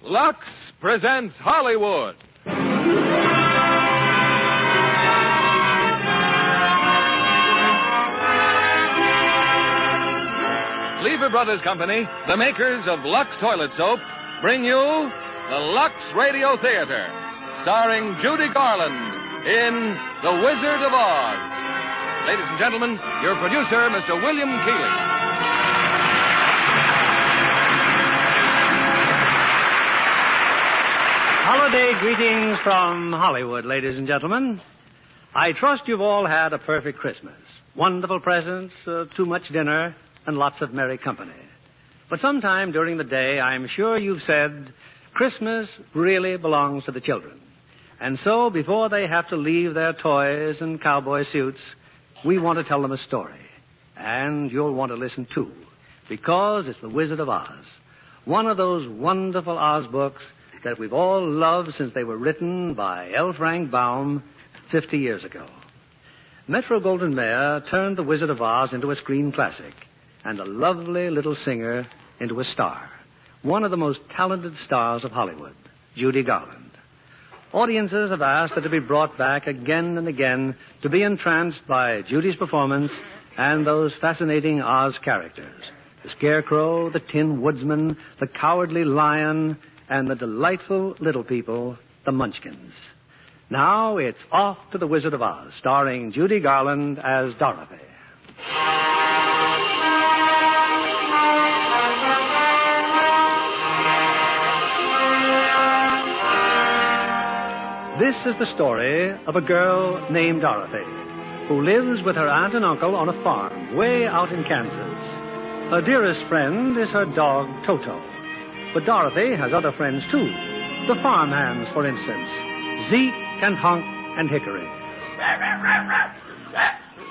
Lux Presents Hollywood. Lever Brothers Company, the makers of Lux Toilet Soap, bring you the Lux Radio Theater, starring Judy Garland in The Wizard of Oz. Ladies and gentlemen, your producer, Mr. William Keighley. Holiday greetings from Hollywood, ladies and gentlemen. I trust you've all had a perfect Christmas. Wonderful presents, too much dinner, and lots of merry company. But sometime during the day, I'm sure you've said, Christmas really belongs to the children. And so, before they have to leave their toys and cowboy suits, we want to tell them a story. And you'll want to listen too, because it's The Wizard of Oz. One of those wonderful Oz books that we've all loved since they were written by L. Frank Baum 50 years ago. Metro-Goldwyn-Mayer turned The Wizard of Oz into a screen classic, and a lovely little singer into a star. One of the most talented stars of Hollywood, Judy Garland. Audiences have asked her to be brought back again and again to be entranced by Judy's performance and those fascinating Oz characters. The Scarecrow, the Tin Woodsman, the Cowardly Lion, and the delightful little people, the Munchkins. Now it's off to The Wizard of Oz, starring Judy Garland as Dorothy. This is the story of a girl named Dorothy, who lives with her aunt and uncle on a farm way out in Kansas. Her dearest friend is her dog, Toto. But Dorothy has other friends, too. The farmhands, for instance. Zeke and Hunk and Hickory.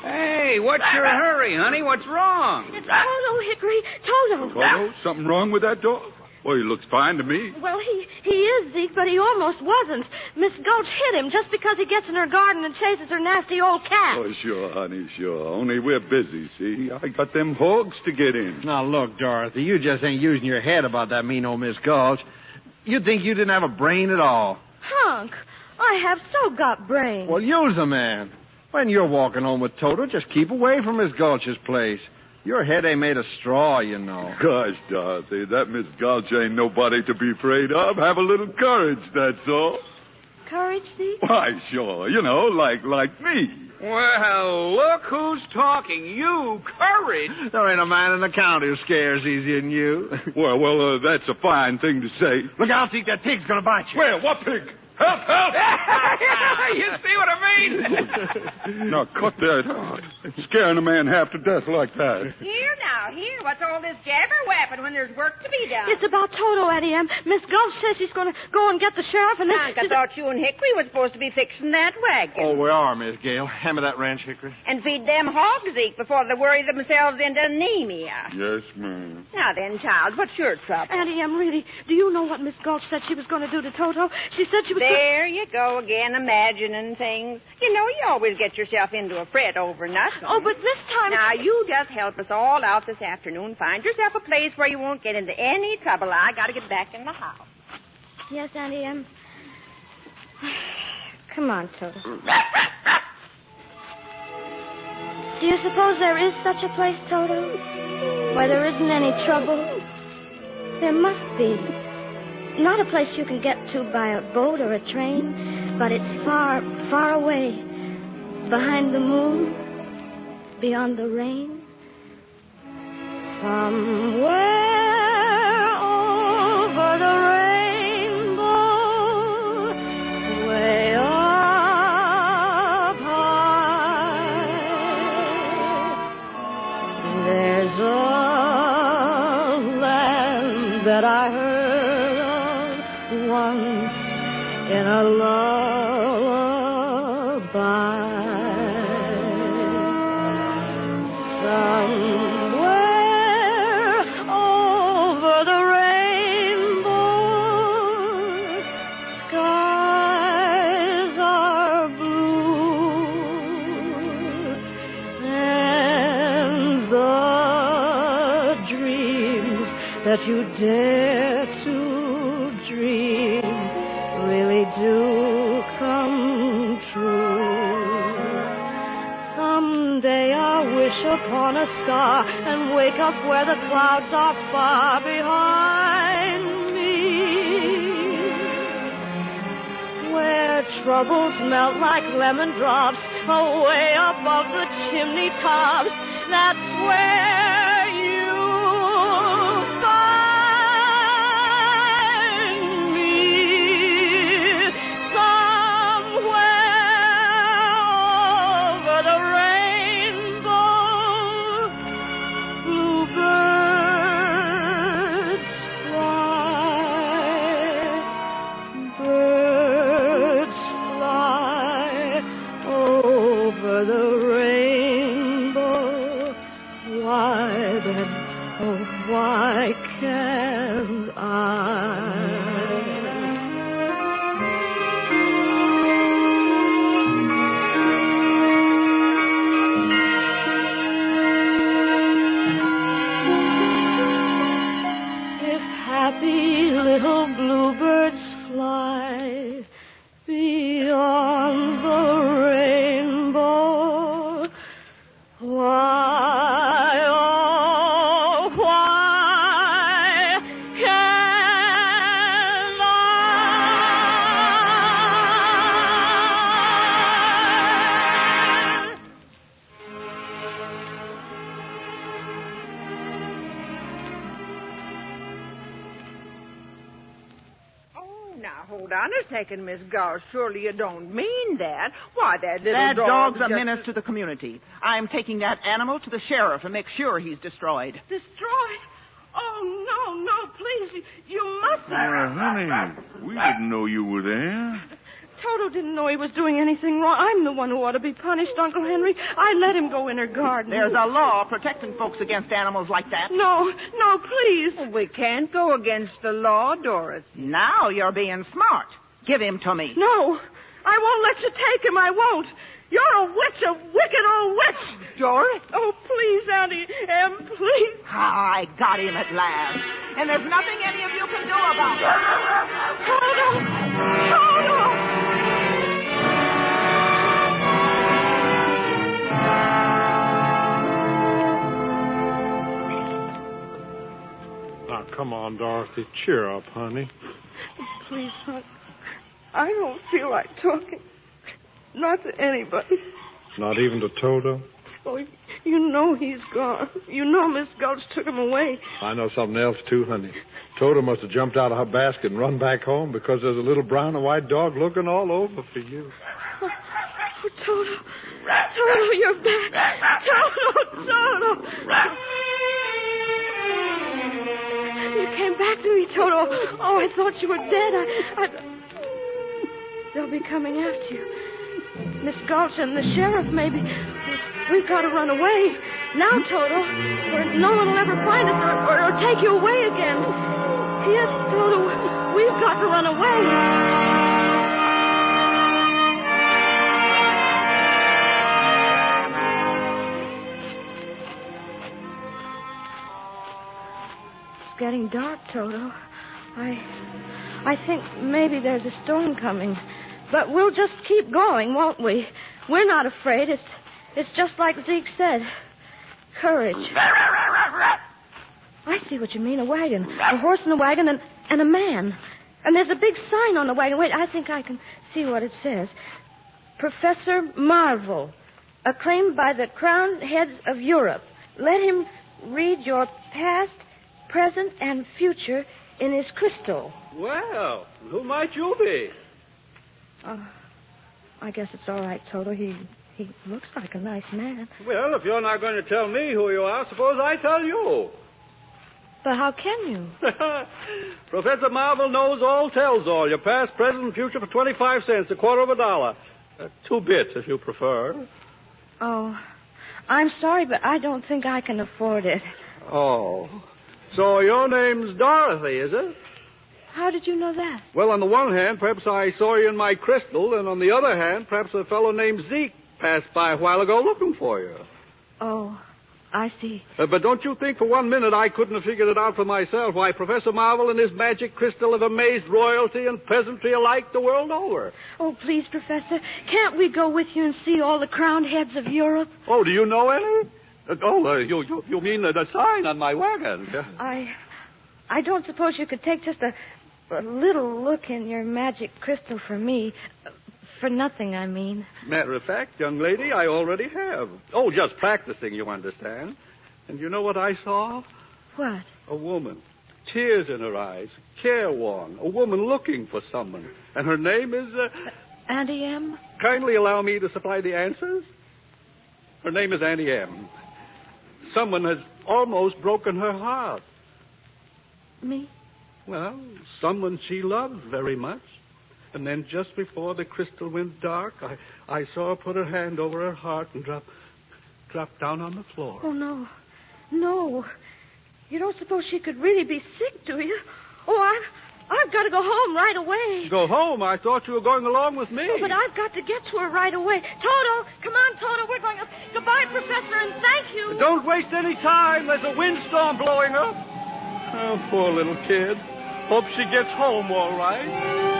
Hey, what's your hurry, honey? What's wrong? It's Toto, Hickory. Toto. Toto? Something wrong with that dog? Well, he looks fine to me. Well, he is, Zeke, but he almost wasn't. Miss Gulch hit him just because he gets in her garden and chases her nasty old cat. Oh, sure, honey, sure. Only we're busy, see? I got them hogs to get in. Now, look, Dorothy, you just ain't using your head about that mean old Miss Gulch. You'd think you didn't have a brain at all. Hunk, I have so got brains. Well, use a man. When you're walking home with Toto, just keep away from Miss Gulch's place. Your head ain't made of straw, you know. Gosh, Dorothy, that Miss Gulch ain't nobody to be afraid of. Have a little courage, that's all. Courage, Zeke? Why, sure. You know, like me. Well, look who's talking. You, courage. There ain't a man in the county who scares easier than you. Well, that's a fine thing to say. Look out, Zeke, that pig's gonna bite you. Where? What pig? Help, help! You see what I mean? Now, cut that. Oh, scaring a man half to death like that. Here now, here. What's all this jabber-wapping when there's work to be done? It's about Toto, Addie M. Miss Gulch says she's going to go and get the sheriff and then... I thought you and Hickory were supposed to be fixing that wagon. Oh, we are, Miss Gale. Hand me that wrench, Hickory. And feed them hogs, Zeke, before they worry themselves into anemia. Yes, ma'am. Now then, child, what's your trouble? Addie M, really, do you know what Miss Gulch said she was going to do to Toto? She said she was... There you go again, imagining things. You know, you always get yourself into a fret over nothing. Oh, but this time... Now, you just help us all out this afternoon. Find yourself a place where you won't get into any trouble. I got to get back in the house. Yes, Auntie M. Come on, Toto. Do you suppose there is such a place, Toto, where there isn't any trouble? There must be. Not a place you can get to by a boat or a train, but it's far, far away. Behind the moon, beyond the rain. Somewhere over the rainbow, way up high, there's a land that I heard once in a lullaby. Somewhere over the rainbow, skies are blue, and the dreams that you dare to dream on a star and wake up where the clouds are far behind me. Where troubles melt like lemon drops away above the chimney tops. That's where you'll find me. Somewhere over the rainbow, bluebirds fly. Birds fly over the rainbow. Why then, oh, why can't I? If happy little bluebirds fly beyond the rainbow, why, oh, why can't I? Oh, now, hold on a second, Miss Gauss. Surely you don't mean that. Why, that little That dog's a just- menace to the community. I'm taking that animal to the sheriff and make sure he's destroyed. Destroyed? Oh, no, please. You mustn't. Honey, we didn't know you were there. Toto didn't know he was doing anything wrong. I'm the one who ought to be punished, Uncle Henry. I let him go in her garden. There's a law protecting folks against animals like that. No, please. Well, we can't go against the law, Doris. Now you're being smart. Give him to me. No, I won't let you take him. I won't. You're a witch, a wicked old witch. Doris? Oh, please, Auntie Em, please. I got him at last. And there's nothing any of you can do about it. Toto! Now, come on, Dorothy. Cheer up, honey. Please, hon. I don't feel like talking. Not to anybody. Not even to Toto? Oh, you know he's gone. You know Miss Gulch took him away. I know something else, too, honey. Toto must have jumped out of her basket and run back home because there's a little brown and white dog looking all over for you. Oh, Toto. Toto, you're back. Toto. You came back to me, Toto. Oh, I thought you were dead. They'll be coming after you. Miss Gulch and the sheriff, maybe. We've got to run away. Now, Toto, where no one will ever find us or take you away again. Yes, Toto, we've got to run away. It's getting dark, Toto. I think maybe there's a storm coming. But we'll just keep going, won't we? We're not afraid. It's just like Zeke said. Courage. I see what you mean. A wagon. A horse and a wagon and a man. And there's a big sign on the wagon. Wait, I think I can see what it says. Professor Marvel, acclaimed by the crowned heads of Europe. Let him read your past, present, and future in his crystal. Well, who might you be? I guess it's all right, Toto. He looks like a nice man. Well, if you're not going to tell me who you are, suppose I tell you. But how can you? Professor Marvel knows all, tells all. Your past, present, and future for 25 cents, a quarter of a dollar. 2 bits, if you prefer. Oh, I'm sorry, but I don't think I can afford it. Oh. So your name's Dorothy, is it? How did you know that? Well, on the one hand, perhaps I saw you in my crystal, and on the other hand, perhaps a fellow named Zeke passed by a while ago looking for you. Oh, I see. But don't you think for 1 minute I couldn't have figured it out for myself, why Professor Marvel and his magic crystal have amazed royalty and peasantry alike the world over. Oh, please, Professor, can't we go with you and see all the crowned heads of Europe? Oh, do you know any? You mean the sign on my wagon? I don't suppose you could take just a little look in your magic crystal for me. For nothing, I mean. Matter of fact, young lady, I already have. Oh, just practicing, you understand. And you know what I saw? What? A woman. Tears in her eyes. Careworn. A woman looking for someone. And her name is... Auntie M? Kindly allow me to supply the answers. Her name is Auntie M. Someone has almost broken her heart. Me? Well, someone she loved very much. And then just before the crystal went dark, I saw her put her hand over her heart and drop down on the floor. Oh, no. No. You don't suppose she could really be sick, do you? Oh, I've got to go home right away. Go home? I thought you were going along with me. Oh, but I've got to get to her right away. Toto, come on, Toto. We're going up. Goodbye, Professor, and thank you. Don't waste any time. There's a windstorm blowing up. Oh, poor little kid. Hope she gets home all right.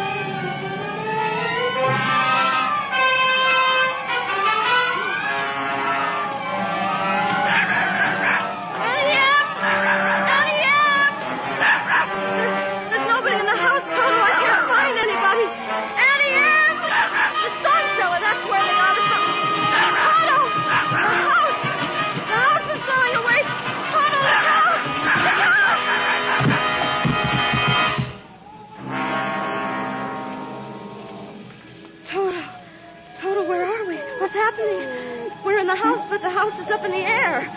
But the house is up in the air.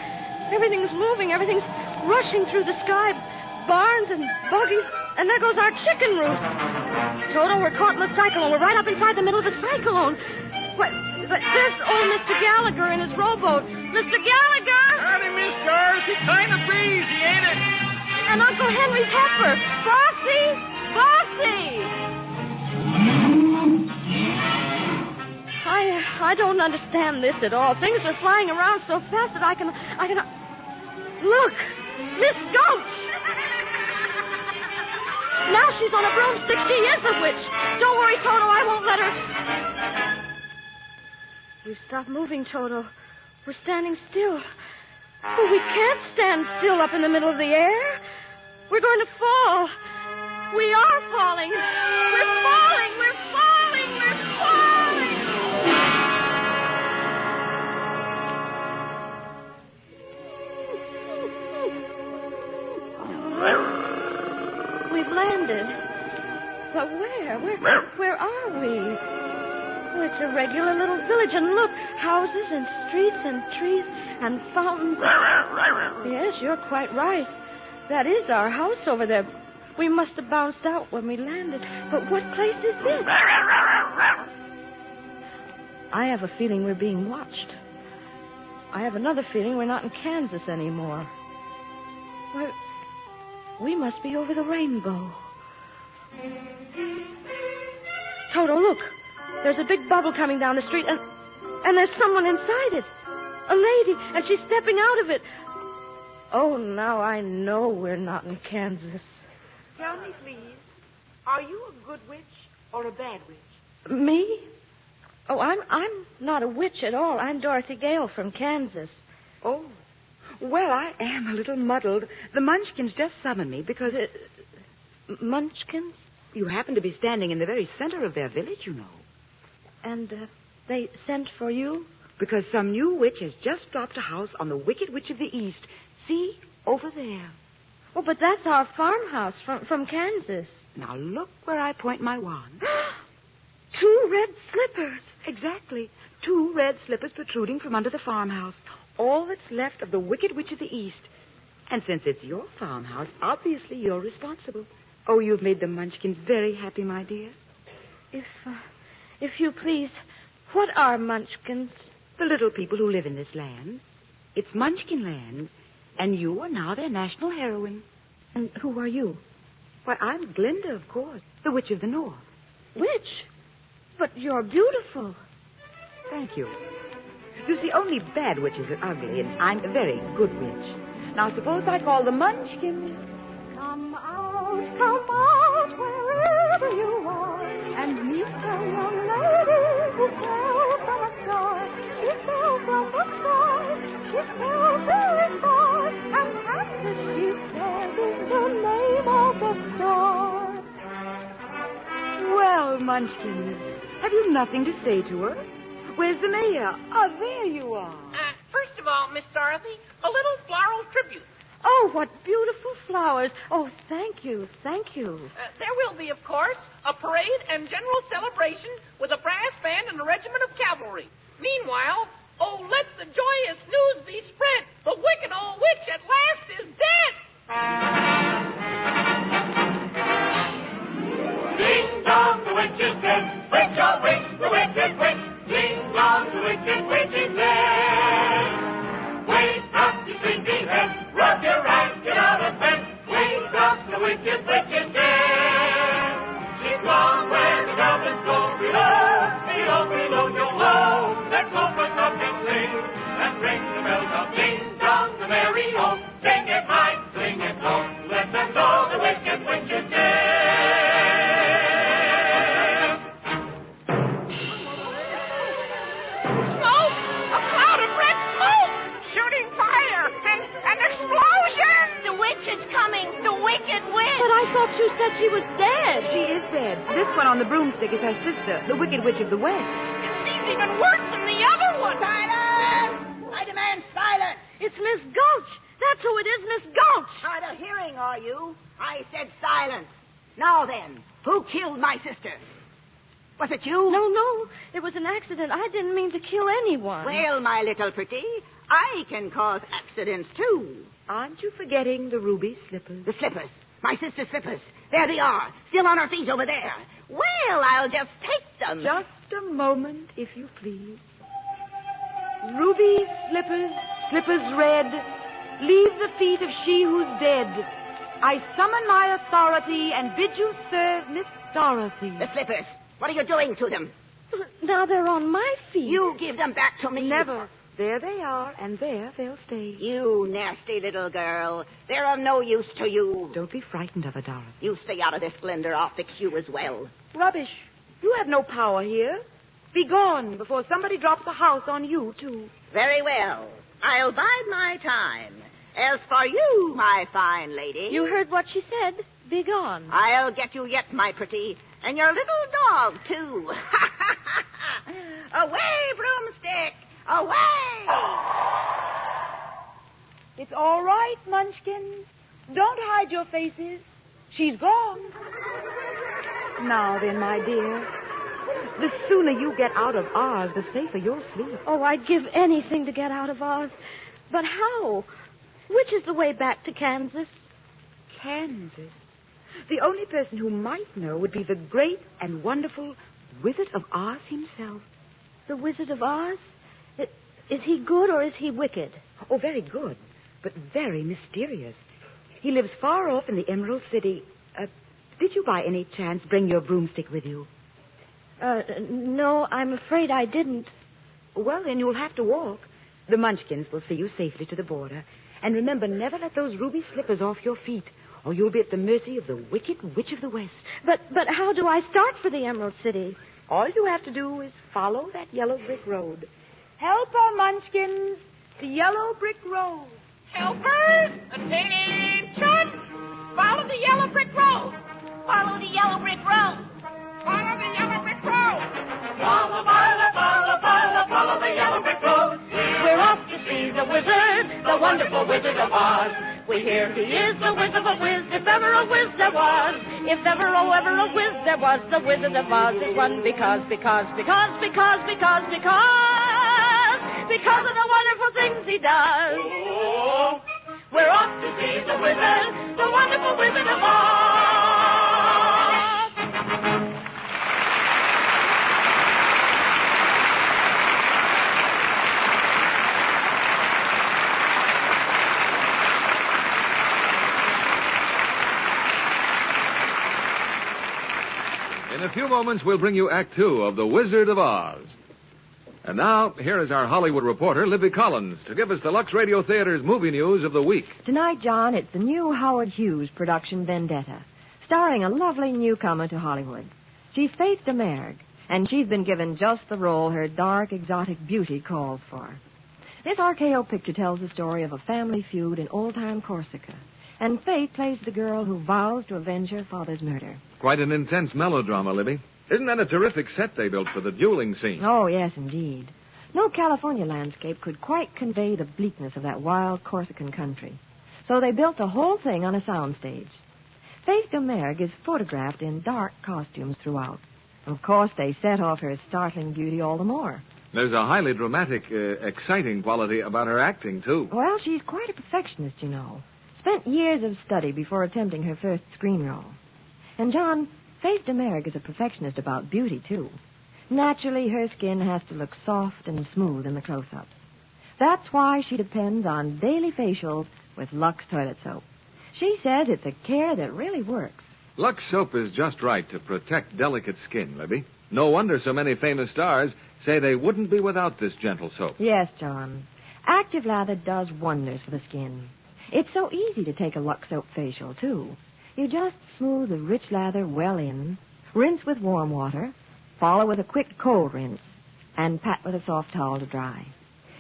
Everything's moving. Everything's rushing through the sky. Barns and buggies. And there goes our chicken roost. Toto, we're caught in the cyclone. We're right up inside the middle of a cyclone. What? There's old Mr. Gallagher in his rowboat. Mr. Gallagher! Howdy, Miss Garth. It's kind of breezy, ain't it? And Uncle Henry's heifer. Bossy! Bossy! I don't understand this at all. Things are flying around so fast that I can... Look! Miss Gulch! Now she's on a broomstick. She is a witch. Don't worry, Toto. I won't let her... We've stopped moving, Toto. We're standing still. But we can't stand still up in the middle of the air. We're going to fall. We are falling. We're falling. We're falling. We're falling. We've landed. But where are we? Oh, it's a regular little village. And look, houses and streets and trees and fountains. Yes, you're quite right. That is our house over there. We must have bounced out when we landed. But what place is this? I have a feeling we're being watched. I have another feeling we're not in Kansas anymore. Why, we must be over the rainbow. Toto, look. There's a big bubble coming down the street, and there's someone inside it. A lady, and she's stepping out of it. Oh, now I know we're not in Kansas. Tell me, please, are you a good witch or a bad witch? Me? Oh, I'm not a witch at all. I'm Dorothy Gale from Kansas. Oh, well, I am a little muddled. The Munchkins just summoned me because... Munchkins? You happen to be standing in the very center of their village, you know. And they sent for you? Because some new witch has just dropped a house on the Wicked Witch of the East. See, over there. Oh, but that's our farmhouse from Kansas. Now look where I point my wand. 2 red slippers. Exactly. 2 red slippers protruding from under the farmhouse. All that's left of the Wicked Witch of the East. And since it's your farmhouse, obviously you're responsible. Oh, you've made the Munchkins very happy, my dear. If you please, what are Munchkins? The little people who live in this land. It's Munchkin land, and you are now their national heroine. And who are you? Why, I'm Glinda, of course, the Witch of the North. Witch? But you're beautiful. Thank you. You see, only bad witches are ugly, and I'm a very good witch. Now, suppose I call the Munchkins. Come out, wherever you are, and meet a young lady who fell from a star. She fell from the sky. She fell Munchkins. Have you nothing to say to her? Where's the mayor? Oh, there you are. First of all, Miss Dorothy, a little floral tribute. Oh, what beautiful flowers. Oh, thank you, thank you. There will be, of course, a parade and general celebration with a brass band and a regiment of cavalry. Meanwhile, oh, let the joyous news be spread. The wicked old witch at last is dead. Ding dong, the witch is dead. Witch, oh, witch, the wicked witch. Ding dong, the wicked witch is dead. Wake up, you sleepy head. Rub your eyes, get out of bed. Wake up, the wicked witch is dead. She's gone where the goblins go. Below, below, below, yo ho. Let's open up and sing, and ring the bells of ding dong, the merry ho. Sing it high, sing it low. Let them know the wicked witch is dead. Smoke! A cloud of red smoke! Shooting fire! And an explosion! The witch is coming! The wicked witch! But I thought you said she was dead. She is dead. This one on the broomstick is her sister, the Wicked Witch of the West. She's even worse than the other one! Silence! I demand silence! It's Miss Gulch. That's who it is, Miss Gulch. Hard of hearing, are you? I said silence. Now then, who killed my sister? Was it you? No. It was an accident. I didn't mean to kill anyone. Well, my little pretty, I can cause accidents, too. Aren't you forgetting the ruby slippers? The slippers. My sister's slippers. There they are, still on her feet over there. Well, I'll just take them. Just a moment, if you please. Ruby slippers, slippers red, leave the feet of she who's dead. I summon my authority and bid you serve Miss Dorothy. The slippers. What are you doing to them? Now they're on my feet. You give them back to me. Never. There they are, and there they'll stay. You nasty little girl. They're of no use to you. Don't be frightened of her, Dorothy. You stay out of this, Glinda. I'll fix you as well. Rubbish. You have no power here. Be gone before somebody drops a house on you, too. Very well. I'll bide my time. As for you, my fine lady... You heard what she said. Be gone. I'll get you yet, my pretty. And your little dog, too. Away, broomstick! Away! It's all right, Munchkins. Don't hide your faces. She's gone. Now then, my dear, the sooner you get out of Oz, the safer you'll sleep. Oh, I'd give anything to get out of Oz. But how? Which is the way back to Kansas? Kansas? The only person who might know would be the great and wonderful Wizard of Oz himself. The Wizard of Oz? Is he good or is he wicked? Oh, very good, but very mysterious. He lives far off in the Emerald City. Did you by any chance bring your broomstick with you? No, I'm afraid I didn't. Well, then you'll have to walk. The Munchkins will see you safely to the border. And remember, never let those ruby slippers off your feet, or you'll be at the mercy of the Wicked Witch of the West. But how do I start for the Emerald City? All you have to do is follow that yellow brick road. Help her, Munchkins. The yellow brick road. Helpers, attention! Follow the yellow brick road. Follow the yellow brick road. Follow the yellow brick road. Follow, follow, follow, follow, follow the yellow brick road. We're off to see the wizard, the wonderful Wizard of Oz. We hear he is the whiz of a whiz, if ever a whiz there was. If ever, oh, ever a whiz there was, the Wizard of Oz is one because of the wonderful things he does. We're off to see the wizard, the wonderful Wizard of Oz. In a few moments, we'll bring you Act Two of The Wizard of Oz. And now, here is our Hollywood reporter, Libby Collins, to give us the Lux Radio Theater's movie news of the week. Tonight, John, it's the new Howard Hughes production, Vendetta, starring a lovely newcomer to Hollywood. She's Faith DeMerg, and she's been given just the role her dark, exotic beauty calls for. This RKO picture tells the story of a family feud in old-time Corsica, and Faith plays the girl who vows to avenge her father's murder. Quite an intense melodrama, Libby. Isn't that a terrific set they built for the dueling scene? Oh, yes, indeed. No California landscape could quite convey the bleakness of that wild Corsican country. So they built the whole thing on a soundstage. Faith Domergue is photographed in dark costumes throughout. Of course, they set off her startling beauty all the more. There's a highly dramatic, exciting quality about her acting, too. Well, she's quite a perfectionist, you know. Spent years of study before attempting her first screen role. And, John, Faith Domergue is a perfectionist about beauty, too. Naturally, her skin has to look soft and smooth in the close-ups. That's why she depends on daily facials with Lux toilet soap. She says it's a care that really works. Lux soap is just right to protect delicate skin, Libby. No wonder so many famous stars say they wouldn't be without this gentle soap. Yes, John. Active lather does wonders for the skin. It's so easy to take a Lux soap facial, too. You just smooth the rich lather well in, rinse with warm water, follow with a quick cold rinse, and pat with a soft towel to dry.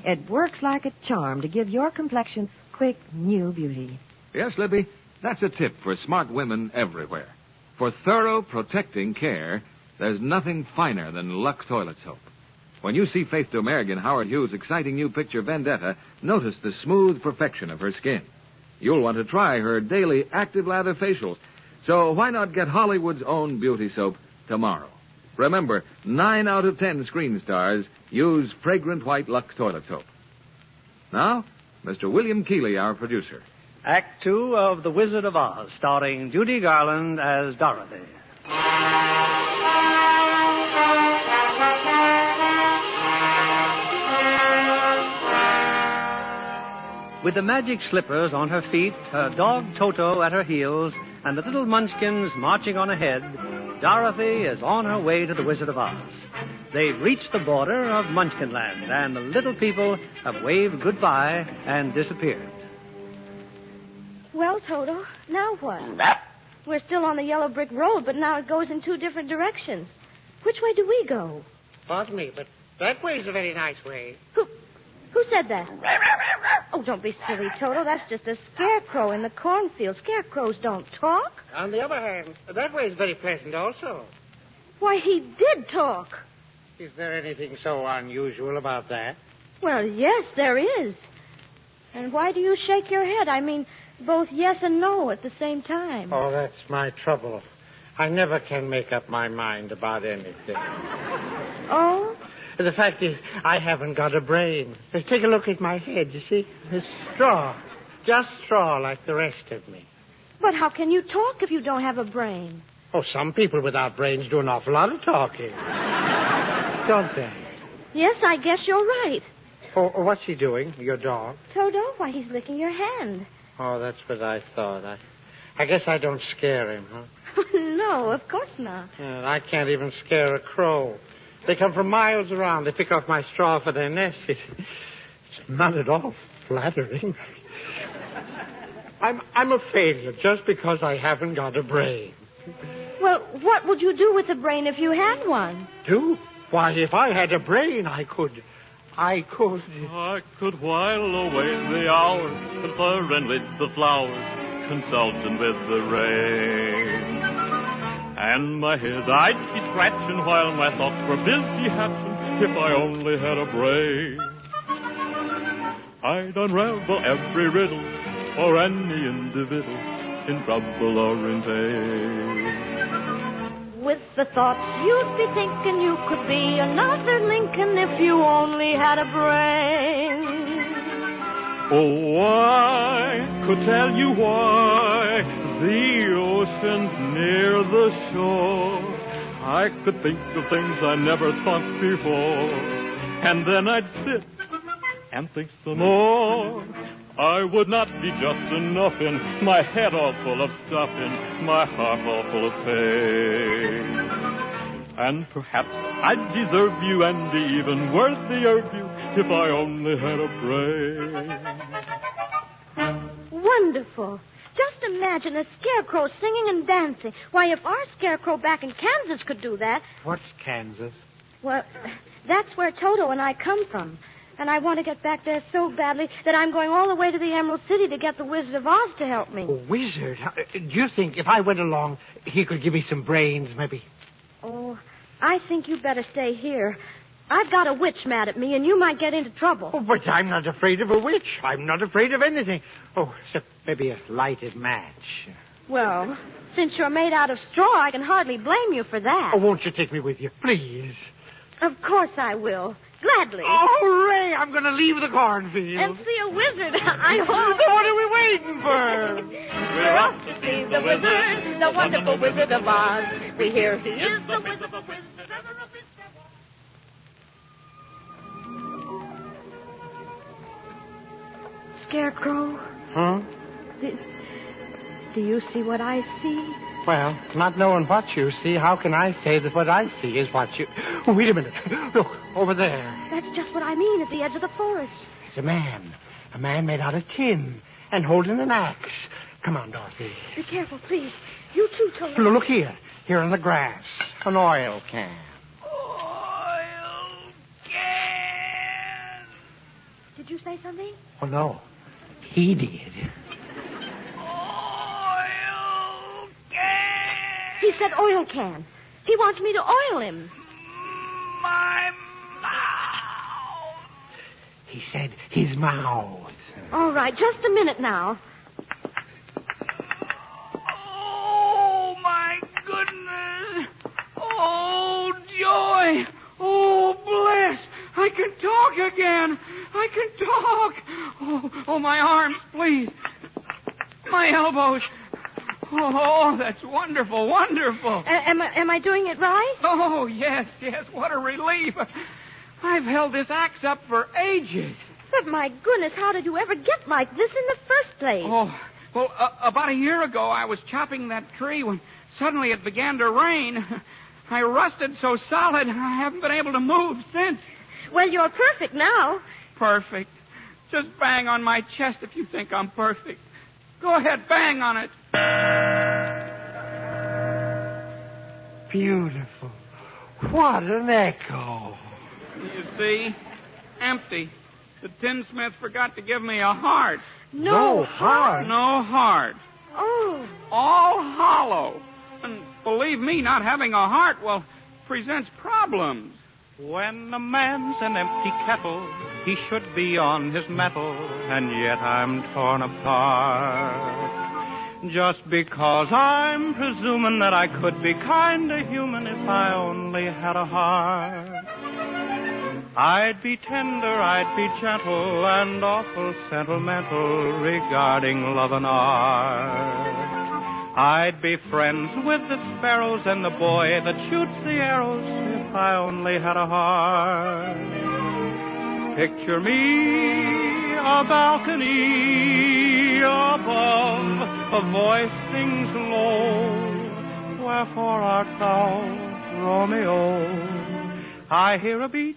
It works like a charm to give your complexion quick, new beauty. Yes, Libby, that's a tip for smart women everywhere. For thorough, protecting care, there's nothing finer than Lux toilet soap. When you see Faith Domergue in Howard Hughes' exciting new picture, Vendetta, notice the smooth perfection of her skin. You'll want to try her daily active lather facials. So why not get Hollywood's own beauty soap tomorrow? Remember, 9 out of 10 screen stars use fragrant white Lux toilet soap. Now, Mr. William Keeley, our producer. Act 2 of The Wizard of Oz, starring Judy Garland as Dorothy. With the magic slippers on her feet, her dog Toto at her heels, and the little munchkins marching on ahead, Dorothy is on her way to the Wizard of Oz. They've reached the border of Munchkinland, and the little people have waved goodbye and disappeared. Well, Toto, now what? We're still on the yellow brick road, but now it goes in 2 different directions. Which way do we go? Pardon me, but that way's a very nice way. Who said that? Oh, don't be silly, Toto. That's just a scarecrow in the cornfield. Scarecrows don't talk. On the other hand, that way's very pleasant also. Why, he did talk. Is there anything so unusual about that? Well, yes, there is. And why do you shake your head? I mean, both yes and no at the same time. Oh, that's my trouble. I never can make up my mind about anything. Oh? The fact is, I haven't got a brain. Just take a look at my head, you see? It's straw. Just straw like the rest of me. But how can you talk if you don't have a brain? Oh, some people without brains do an awful lot of talking. Don't they? Yes, I guess you're right. Oh, what's he doing, your dog? Toto, why, he's licking your hand. Oh, that's what I thought. I guess I don't scare him, huh? No, of course not. I can't even scare a crow. They come from miles around. They pick off my straw for their nest. It's not at all flattering. I'm a failure just because I haven't got a brain. Well, what would you do with a brain if you had one? Do? Why, if I had a brain, I could I could while away the hours, confer and with the flowers, consulting with the rain. And my head I'd be scratching while my thoughts were busy hatching, if I only had a brain. I'd unravel every riddle for any individual in trouble or in pain. With the thoughts you'd be thinking you could be another Lincoln if you only had a brain. Oh, I could tell you why the ocean's near the shore. I could think of things I never thought before, and then I'd sit and think some more. I would not be just enough in my head all full of stuff in my heart all full of pain. And perhaps I'd deserve you and be even worthier of you if I only had a brain. Wonderful. Just imagine a scarecrow singing and dancing. Why, if our scarecrow back in Kansas could do that... What's Kansas? Well, that's where Toto and I come from. And I want to get back there so badly that I'm going all the way to the Emerald City to get the Wizard of Oz to help me. A wizard? Do you think if I went along, he could give me some brains, maybe? Oh, I think you better stay here. I've got a witch mad at me, and you might get into trouble. Oh, but I'm not afraid of a witch. I'm not afraid of anything. Oh, except maybe a lighted match. Well, since you're made out of straw, I can hardly blame you for that. Oh, won't you take me with you, please? Of course I will. Gladly. Oh, hooray! I'm going to leave the cornfield. And see a wizard, I hope. So what are we waiting for? We're off to see the wizard, the wonderful Wizard of Oz. We hear he is the wizard of Oz. Scarecrow, Huh? do you see what I see? Well, not knowing what you see, how can I say that what I see is what you... Oh, wait a minute. Look, over there. That's just what I mean, at the edge of the forest. It's a man. A man made out of tin and holding an axe. Come on, Dorothy. Be careful, please. You too, Toto. Look here. Here on the grass. An oil can. Did you say something? Oh, no. He did. He said oil can. He wants me to oil him. My mouth. He said his mouth. All right, just a minute now. Oh, my goodness. Oh, joy. Oh, bless. I can talk again. I can talk. Oh, my arms, please. My elbows. Oh, that's wonderful, wonderful. Am I doing it right? Oh, yes, what a relief. I've held this axe up for ages. But my goodness, how did you ever get like this in the first place? Oh, well, about a year ago, I was chopping that tree when suddenly it began to rain. I rusted so solid, I haven't been able to move since. Well, you're perfect now. Perfect. Just bang on my chest if you think I'm perfect. Go ahead, bang on it. Beautiful. What an echo. You see? Empty. The tinsmith forgot to give me a heart. No heart? No heart. Oh. All hollow. And believe me, not having a heart, well, presents problems. When a man's an empty kettle, he should be on his mettle, and yet I'm torn apart. Just because I'm presuming that I could be kinda human if I only had a heart. I'd be tender, I'd be gentle, and awful sentimental regarding love and art. I'd be friends with the sparrows and the boy that shoots the arrows if I only had a heart. Picture me, a balcony above, a voice sings low. Wherefore art thou, Romeo? I hear a beat.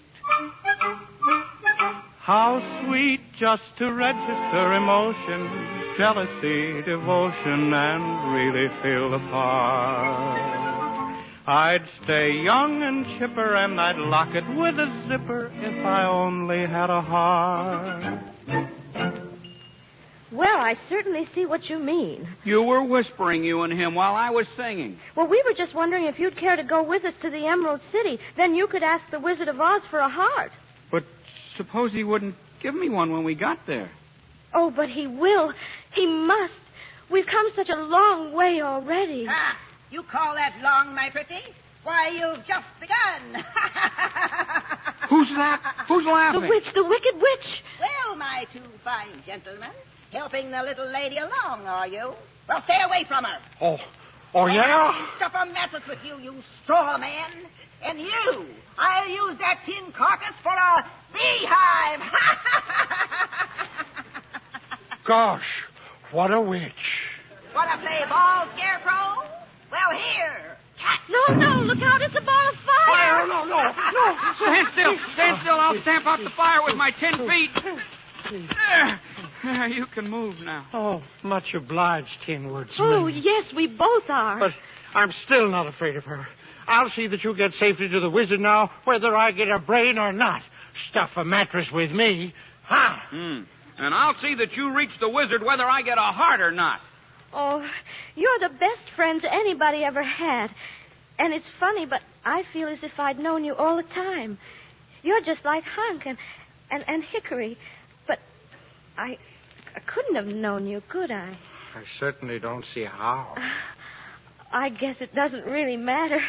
How sweet just to register emotion, jealousy, devotion, and really feel the part. I'd stay young and chipper, and I'd lock it with a zipper if I only had a heart. Well, I certainly see what you mean. You were whispering, you and him, while I was singing. Well, we were just wondering if you'd care to go with us to the Emerald City. Then you could ask the Wizard of Oz for a heart. But suppose he wouldn't give me one when we got there. Oh, but he will. He must. We've come such a long way already. Ah, you call that long, my pretty? Why, you've just begun. Who's that? Who's laughing? The witch, the wicked witch. Well, my two fine gentlemen, helping the little lady along, are you? Well, stay away from her. Oh, yeah? Stuff a mattress with you, you straw man. And you, I'll use that tin carcass for a beehive. Gosh, what a witch. Want to play ball, Scarecrow? Well, here. No, look out, it's a ball of fire. No. Stand still. I'll stamp out the fire with my 10 feet. There, you can move now. Oh, much obliged, Tin Woodsman. Oh, yes, we both are. But I'm still not afraid of her. I'll see that you get safely to the wizard now, whether I get a brain or not. Stuff a mattress with me. Ha! And I'll see that you reach the wizard whether I get a heart or not. Oh, you're the best friends anybody ever had. And it's funny, but I feel as if I'd known you all the time. You're just like Hunk and Hickory. But I couldn't have known you, could I? I certainly don't see how. I guess it doesn't really matter.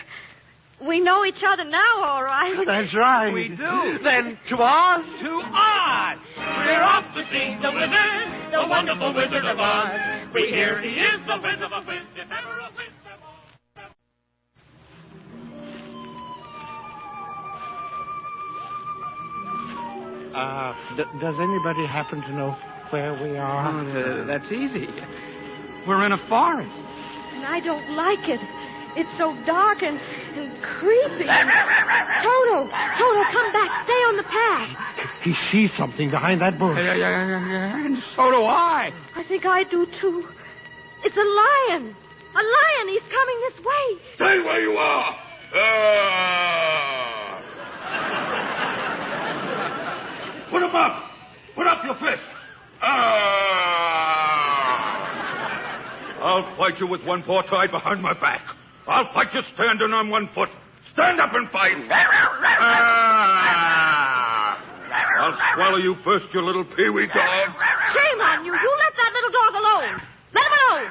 We know each other now, all right. That's right. We do. Then to Oz? To Oz! We're off to see the wizard, the wonderful Wizard of Oz. We hear he is the Wiz of a Wiz, if ever a Wiz there was. Does anybody happen to know where we are? Oh, that's easy. We're in a forest. And I don't like it. It's so dark and creepy. Toto, come back. Stay on the path. He sees something behind that bush. And so do I. I think I do, too. It's a lion. A lion. He's coming this way. Stay where you are. Put him up. Put up your fist. I'll fight you with one paw tied behind my back. I'll fight you standing on one foot. Stand up and fight. I'll swallow you first, you little peewee dog. Shame on you. You let that little dog alone. Let him alone.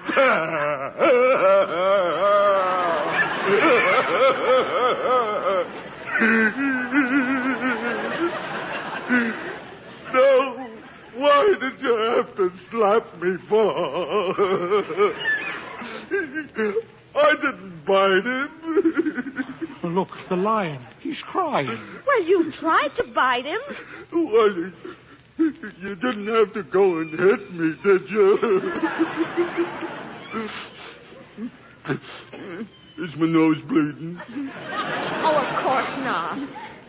No. Why did you have to slap me for? I didn't bite him. Look, the lion. He's crying. Well, you tried to bite him. Why, you didn't have to go and hit me, did you? Is my nose bleeding? Oh, of course not.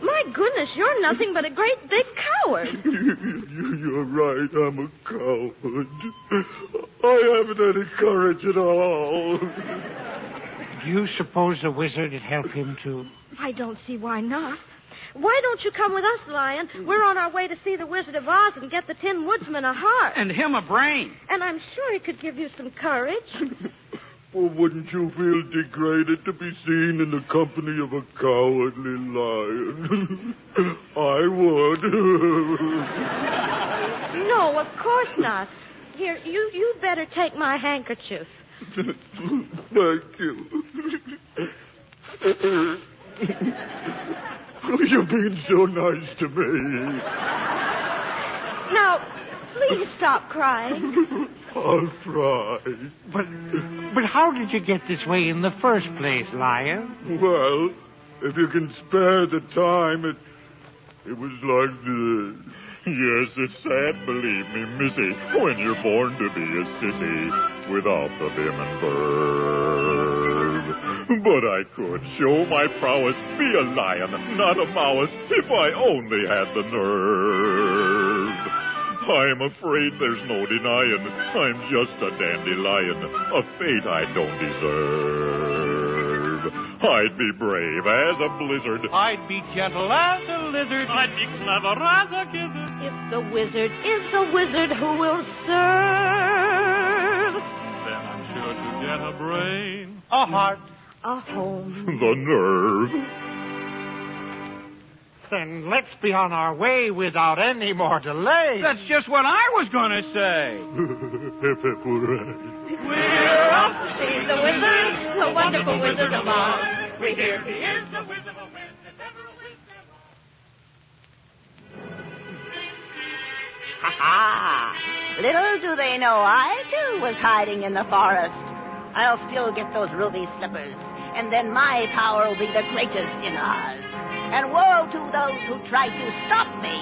My goodness, you're nothing but a great big coward. You're right, I'm a coward. I haven't any courage at all. Do you suppose the wizard would help him to... I don't see why not. Why don't you come with us, Lion? We're on our way to see the Wizard of Oz and get the Tin Woodsman a heart. And him a brain. And I'm sure he could give you some courage. Well, wouldn't you feel degraded to be seen in the company of a cowardly lion? I would. No, of course not. Here, you better take my handkerchief. Thank you. You've been so nice to me. Now, please stop crying. I'll try. But how did you get this way in the first place, Lion? Well, if you can spare the time, it was like this. Yes, it's sad, believe me, missy, when you're born to be a sissy without the vim and verve. But I could show my prowess, be a lion, not a mouse, if I only had the nerve. I'm afraid there's no denying I'm just a dandelion, a fate I don't deserve. I'd be brave as a blizzard. I'd be gentle as a lizard. I'd be clever as a gizzard. If the wizard is the wizard who will serve, then I'm sure to get a brain, a heart, a home, the nerve. Then let's be on our way without any more delay. That's just what I was going to say. Hip, hip, hooray. We're off to see the wizard, the wonderful Wizard of Oz. We hear he is the Wiz of a Wiz, if ever a Wiz there was. Ha-ha! Little do they know I, too, was hiding in the forest. I'll still get those ruby slippers, and then my power will be the greatest in Oz. And woe to those who try to stop me.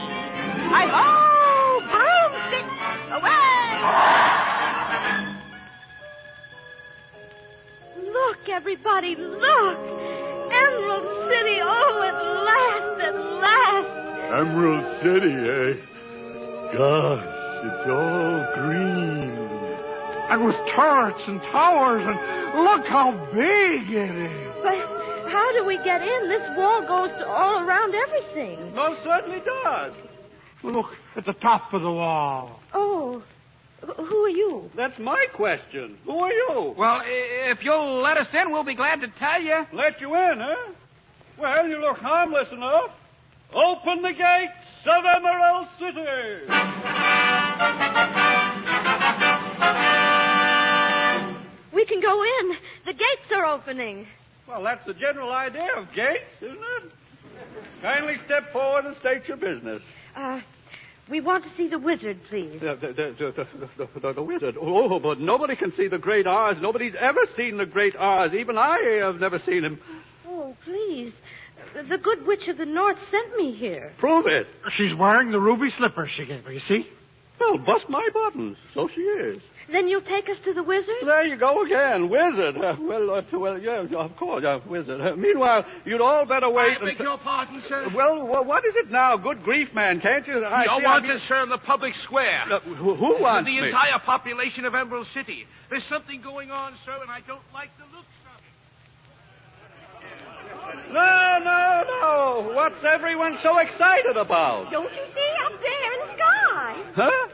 Hi-ho! Broomstick! Away! Look, everybody, look! Emerald City, oh, at last. Emerald City, eh? Gosh, it's all green. And with turrets and towers, and look how big it is. But how do we get in? This wall goes all around everything. Most certainly does. Look at the top of the wall. Oh, Who are you? That's my question. Who are you? Well, if you'll let us in, we'll be glad to tell you. Let you in, huh? Well, you look harmless enough. Open the gates of Emerald City. We can go in. The gates are opening. Well, that's the general idea of gates, isn't it? Kindly step forward and state your business. We want to see the wizard, please. The wizard. Oh, but nobody can see the Great Oz. Nobody's ever seen the Great Oz. Even I have never seen him. Oh, please. The good witch of the north sent me here. Prove it. She's wearing the ruby slippers she gave me, you see? Well, bust my buttons. So she is. Then you'll take us to the wizard? There you go again. Wizard. Well, yeah, of course, wizard. Meanwhile, you'd all better wait. I beg your pardon, sir. Well, what is it now? Good grief, man, can't you? I want to, sir, in the public square. Who wants the me? entire population of Emerald City. There's something going on, sir, and I don't like the looks of it. No. What's everyone so excited about? Don't you see up there in the sky? Huh?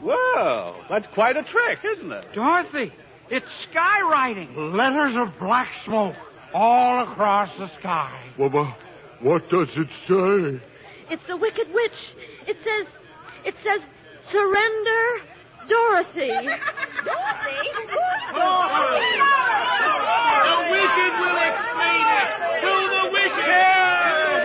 Well, that's quite a trick, isn't it? Dorothy, it's skywriting. Letters of black smoke all across the sky. Well, what does it say? It's the Wicked Witch. It says, surrender, Dorothy. Dorothy? Dorothy? The wizard will explain it. To the wizard.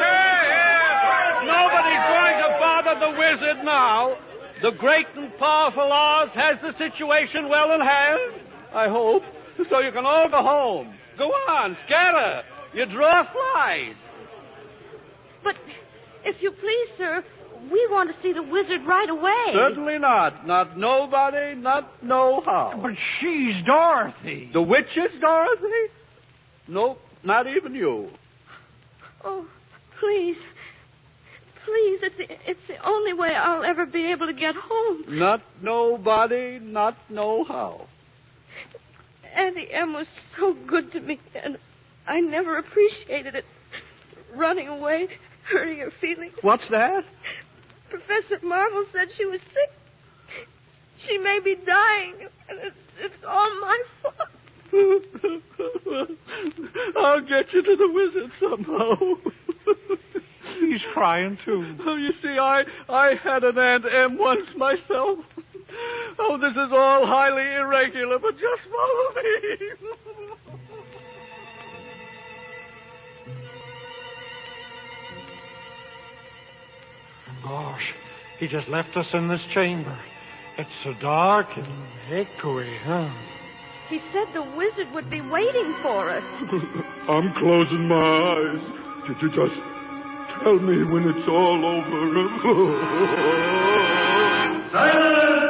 Nobody's going to bother the wizard now. The great and powerful Oz has the situation well in hand, I hope. So you can all go home. Go on, scatter. You draw flies. But if you please, sir, we want to see the wizard right away. Certainly not. Not nobody, not no how. But she's Dorothy. The witch is Dorothy? Nope, not even you. Oh, please. Please, it's the only way I'll ever be able to get home. Not nobody, not no how. Auntie Em was so good to me, and I never appreciated it. Running away, hurting her feelings. What's that? Professor Marvel said she was sick. She may be dying, and it's all my fault. I'll get you to the wizard somehow. He's crying, too. Oh, you see, I had an Aunt Em once myself. Oh, this is all highly irregular, but just follow me. Gosh, he just left us in this chamber. It's so dark and echoey, huh? He said the wizard would be waiting for us. I'm closing my eyes. Did you just tell me when it's all over? Silence!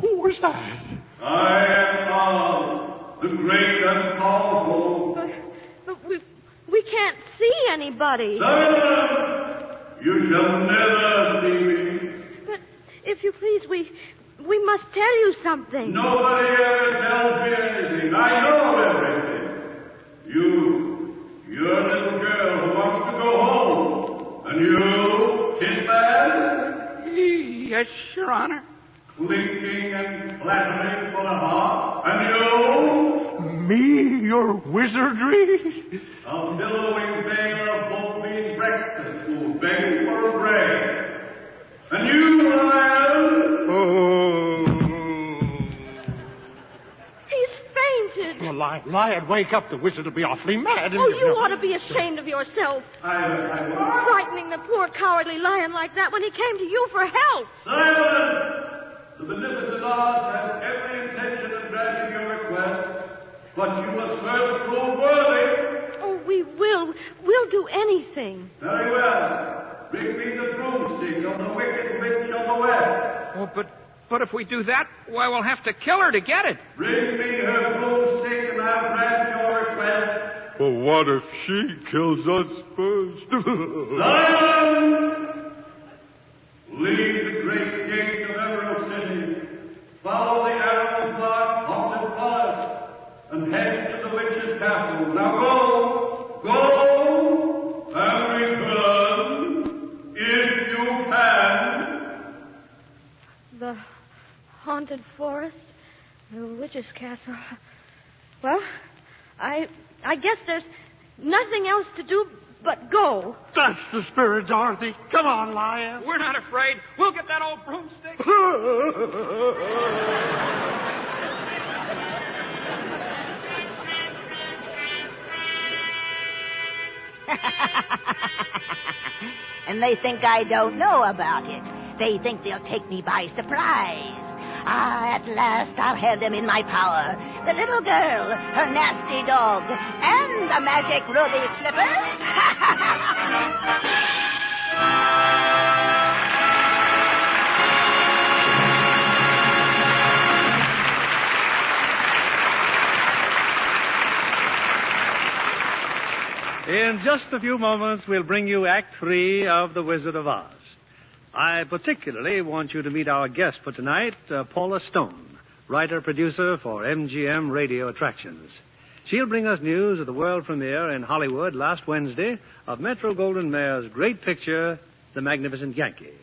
Who was that? I am Oz, the great and powerful. But we can't see anybody. Silence! You shall never see me. But if you please, we must tell you something. Nobody ever tells me anything. I know everything. You're a little girl who wants to go home. And you, Tin Man? Yes, Your Honor. Clinking and clattering for the heart. And you? Me, your wizardry? A billowing beggar of both being breakfast food, begging for a break. And you, Lion? Oh. He's fainted. Well, Lion, wake up. The wizard will be awfully mad. Oh, you ought to be ashamed of yourself. Frightening the poor cowardly lion like that when he came to you for help. Silence! The beneficent Oz has every intention of granting your request, but you must first prove worthy. Oh, we will. We'll do anything. Very well. Bring me the broomstick of the wicked witch of the west. Oh, but if we do that, why, we'll have to kill her to get it. Bring me her broomstick and I'll grant your request. Well, what if she kills us first? Silence! Leave the great gate of Emerald City. Follow the arrow dark haunted forest and head to the witch's castle. Now go, and return if you can. The witch's castle. Well, I guess there's nothing else to do but go. That's the spirit, Dorothy. Come on, Lion. We're not afraid. We'll get that old broomstick. And they think I don't know about it. They think they'll take me by surprise. At last I'll have them in my power. The little girl, her nasty dog, and the magic ruby slippers. In just a few moments, we'll bring you Act 3 of The Wizard of Oz. I particularly want you to meet our guest for tonight, Paula Stone, writer-producer for MGM Radio Attractions. She'll bring us news of the world premiere in Hollywood last Wednesday of Metro-Goldwyn-Mayer's great picture, The Magnificent Yankee.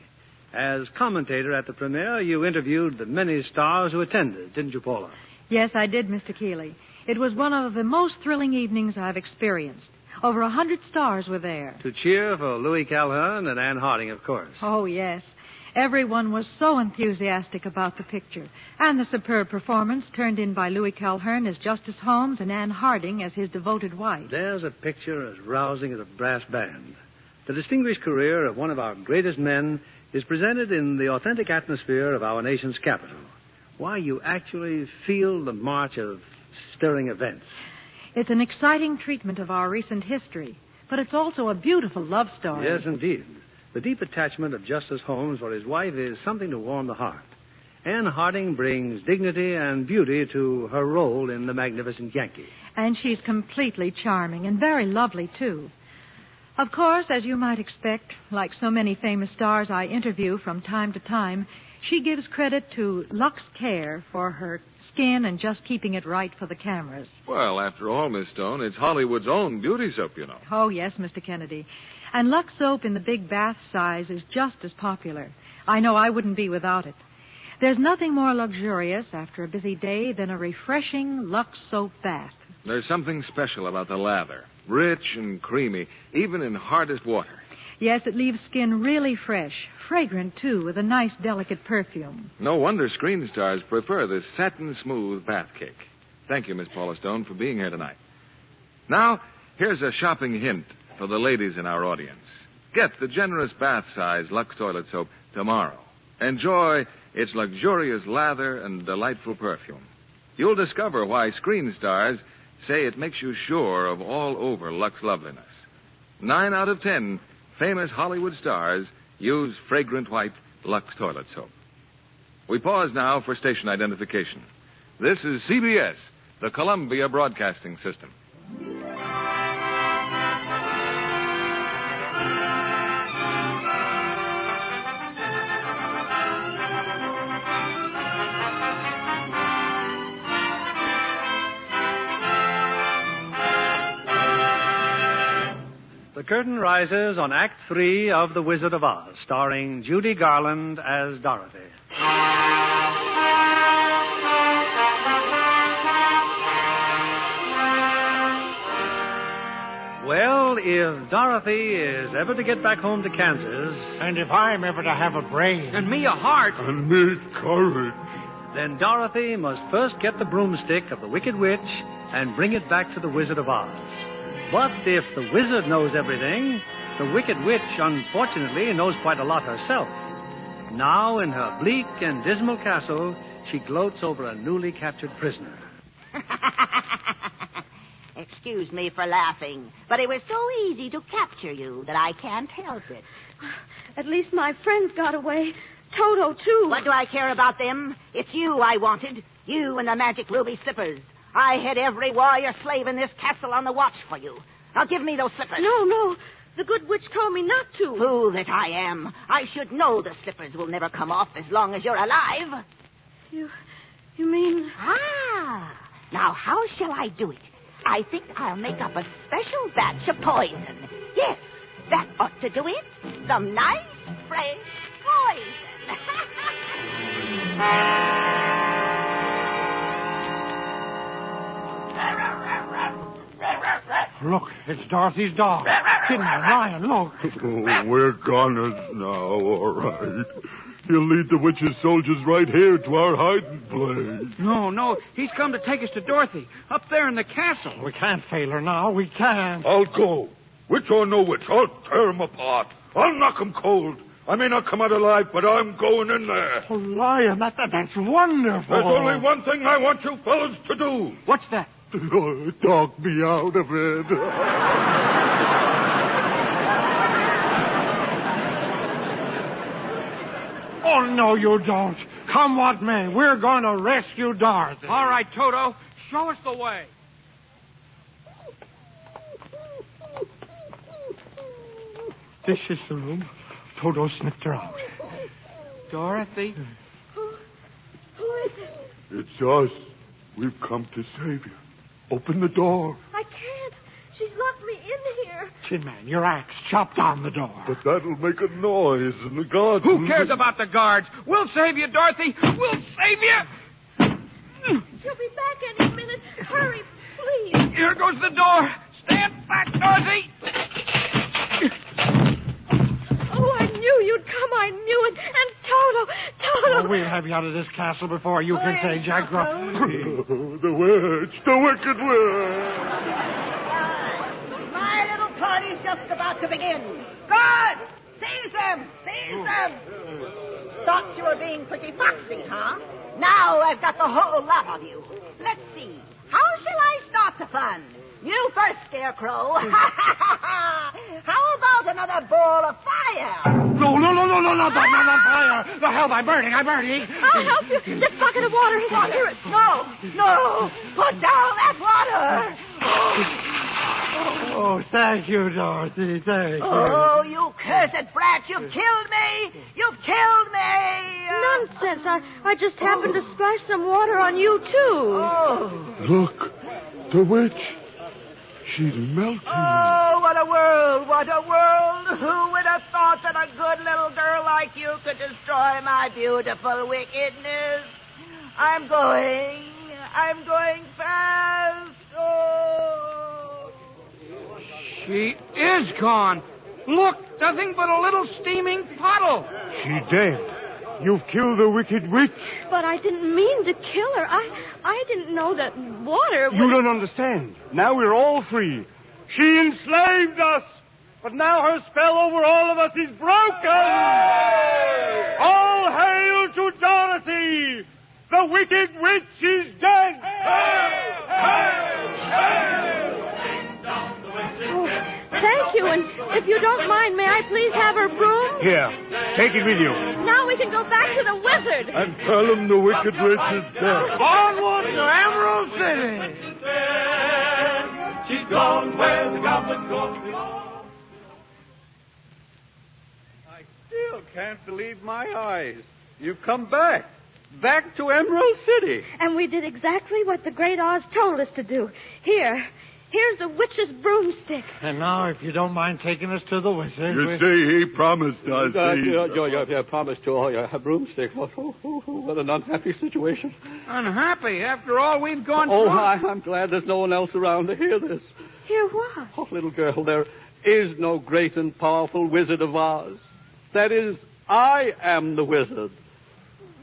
As commentator at the premiere, you interviewed the many stars who attended, didn't you, Paula? Yes, I did, Mr. Keeley. It was one of the most thrilling evenings I've experienced. Over 100 stars were there. To cheer for Louis Calhern and Anne Harding, of course. Oh, yes. Everyone was so enthusiastic about the picture. And the superb performance turned in by Louis Calhern as Justice Holmes and Anne Harding as his devoted wife. There's a picture as rousing as a brass band. The distinguished career of one of our greatest men is presented in the authentic atmosphere of our nation's capital. Why, you actually feel the march of stirring events. It's an exciting treatment of our recent history, but it's also a beautiful love story. Yes, indeed. The deep attachment of Justice Holmes for his wife is something to warm the heart. Anne Harding brings dignity and beauty to her role in The Magnificent Yankee. And she's completely charming and very lovely, too. Of course, as you might expect, like so many famous stars I interview from time to time, she gives credit to Lux Care for her skin and just keeping it right for the cameras. Well, after all, Miss Stone, it's Hollywood's own beauty soap, you know. Oh, yes, Mr. Kennedy. And Lux soap in the big bath size is just as popular. I know I wouldn't be without it. There's nothing more luxurious after a busy day than a refreshing Lux soap bath. There's something special about the lather. Rich and creamy, even in hardest water. Yes, it leaves skin really fresh. Fragrant, too, with a nice, delicate perfume. No wonder screen stars prefer this satin-smooth bath cake. Thank you, Miss Paula Stone, for being here tonight. Now, here's a shopping hint for the ladies in our audience. Get the generous bath-size Lux toilet soap tomorrow. Enjoy its luxurious lather and delightful perfume. You'll discover why screen stars say it makes you sure of all-over Lux loveliness. 9 out of 10 famous Hollywood stars use fragrant white Lux toilet soap. We pause now for station identification. This is CBS, the Columbia Broadcasting System. The curtain rises on Act 3 of The Wizard of Oz, starring Judy Garland as Dorothy. Well, if Dorothy is ever to get back home to Kansas... And if I'm ever to have a brain... And me a heart... And me courage... Then Dorothy must first get the broomstick of the Wicked Witch and bring it back to the Wizard of Oz. But if the wizard knows everything, the Wicked Witch, unfortunately, knows quite a lot herself. Now, in her bleak and dismal castle, she gloats over a newly captured prisoner. Excuse me for laughing, but it was so easy to capture you that I can't help it. At least my friends got away. Toto, too. What do I care about them? It's you I wanted. You and the magic ruby slippers. I had every warrior slave in this castle on the watch for you. Now give me those slippers. No. The good witch told me not to. Fool that I am. I should know the slippers will never come off as long as you're alive. You mean... Ah. Now, how shall I do it? I think I'll make up a special batch of poison. Yes, that ought to do it. Some nice, fresh poison. Look, it's Dorothy's dog. Tin Man, Lion, look. Oh, we're goners now, all right. He'll lead the witches' soldiers right here to our hiding place. No. He's come to take us to Dorothy, up there in the castle. We can't fail her now. We can't. I'll go. Witch or no witch, I'll tear him apart. I'll knock him cold. I may not come out alive, but I'm going in there. Oh, Lion, that's wonderful. There's only one thing I want you fellas to do. What's that? Talk me out of it. Oh, no, you don't. Come what may, we're going to rescue Dorothy. All right, Toto, show us the way. This is the room. Toto sniffed her out. Dorothy? Who is it? It's us. We've come to save you. Open the door. I can't. She's locked me in here. Tin Man, your axe chopped on the door. But that'll make a noise, and the guards... Who cares about the guards? We'll save you, Dorothy. We'll save you. She'll be back any minute. Hurry, please. Here goes the door. Stand back, Dorothy. Oh, I knew you'd come. I knew it. And Toto. Oh, we'll have you out of this castle before you can say Jack Ruff. The witch. The wicked witch. My little party's just about to begin. Guards! Seize them! Seize them! Thought you were being pretty foxy, huh? Now I've got the whole lot of you. Let's see. How shall I start the fun? You first, Scarecrow. How about another ball of fire? No, not fire. The hell, I'm burning. I'll help you. This bucket of water. Here it. No. Put down that water. Oh, thank you, Dorothy. Thank you. Oh, you cursed brat. You've killed me. Nonsense. I just happened to splash some water on you, too. Oh. Look. The witch. She's melting. Oh, what a world. Who would have thought that a good little girl like you could destroy my beautiful wickedness? I'm going fast. Oh. She is gone. Look, nothing but a little steaming puddle. She's dead. You've killed the wicked witch. But I didn't mean to kill her. I didn't know that water would... You don't understand. Now we're all free. She enslaved us, but now her spell over all of us is broken. Hey! All hail to Dorothy! The wicked witch is dead! Hey! Thank you, and if you don't mind, may I please have her broom? Here, take it with you. Now we can go back to the wizard. And tell him the wicked witch is dead. Onward to Emerald City. She's gone where the goblins go. I still can't believe my eyes. You've come back. Back to Emerald City. And we did exactly what the great Oz told us to do. Here's the witch's broomstick. And now, if you don't mind taking us to the wizard... You see, he promised us. Yeah, promised to all your broomstick. What an unhappy situation. Unhappy? After all we've gone through? Oh, I'm glad there's no one else around to hear this. Hear what? Oh, little girl, there is no great and powerful Wizard of Oz. That is, I am the wizard.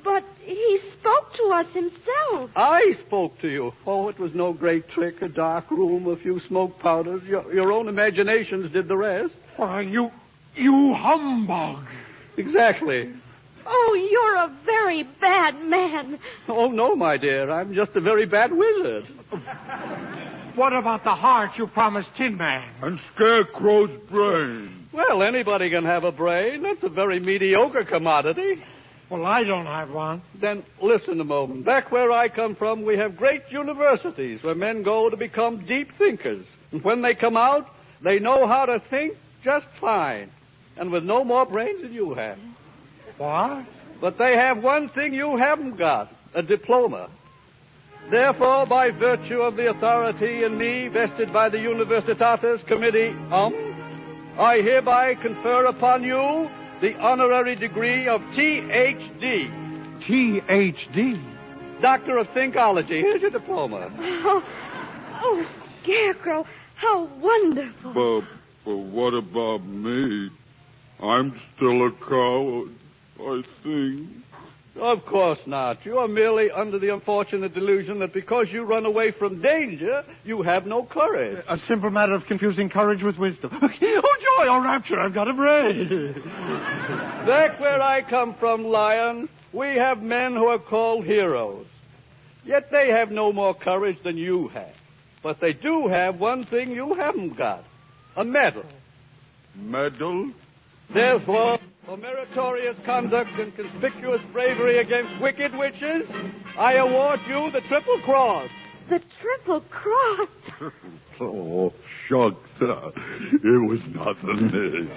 But he spoke to us himself. I spoke to you. Oh, it was no great trick, a dark room, a few smoke powders. Your own imaginations did the rest. Why, you humbug. Exactly. Oh, you're a very bad man. Oh, no, my dear. I'm just a very bad wizard. What about the heart you promised Tin Man? And Scarecrow's brain. Well, anybody can have a brain. That's a very mediocre commodity. Well, I don't have one. Then listen a moment. Back where I come from, we have great universities where men go to become deep thinkers. And when they come out, they know how to think just fine. And with no more brains than you have. What? But they have one thing you haven't got, a diploma. Therefore, by virtue of the authority in me vested by the Universitatis Committee, I hereby confer upon you the honorary degree of Ph.D. Ph.D.? Doctor of Thinkology. Here's your diploma. Oh, Scarecrow, How wonderful. But what about me? I'm still a coward, I think. Of course not. You are merely under the unfortunate delusion that because you run away from danger, you have no courage. A simple matter of confusing courage with wisdom. Oh, joy, oh, rapture, I've got a brain. Back where I come from, Lion, we have men who are called heroes. Yet they have no more courage than you have. But they do have one thing you haven't got. A medal. Medal? Therefore, for meritorious conduct and conspicuous bravery against wicked witches, I award you the Triple Cross. The Triple Cross? Oh, shucks. It was nothing.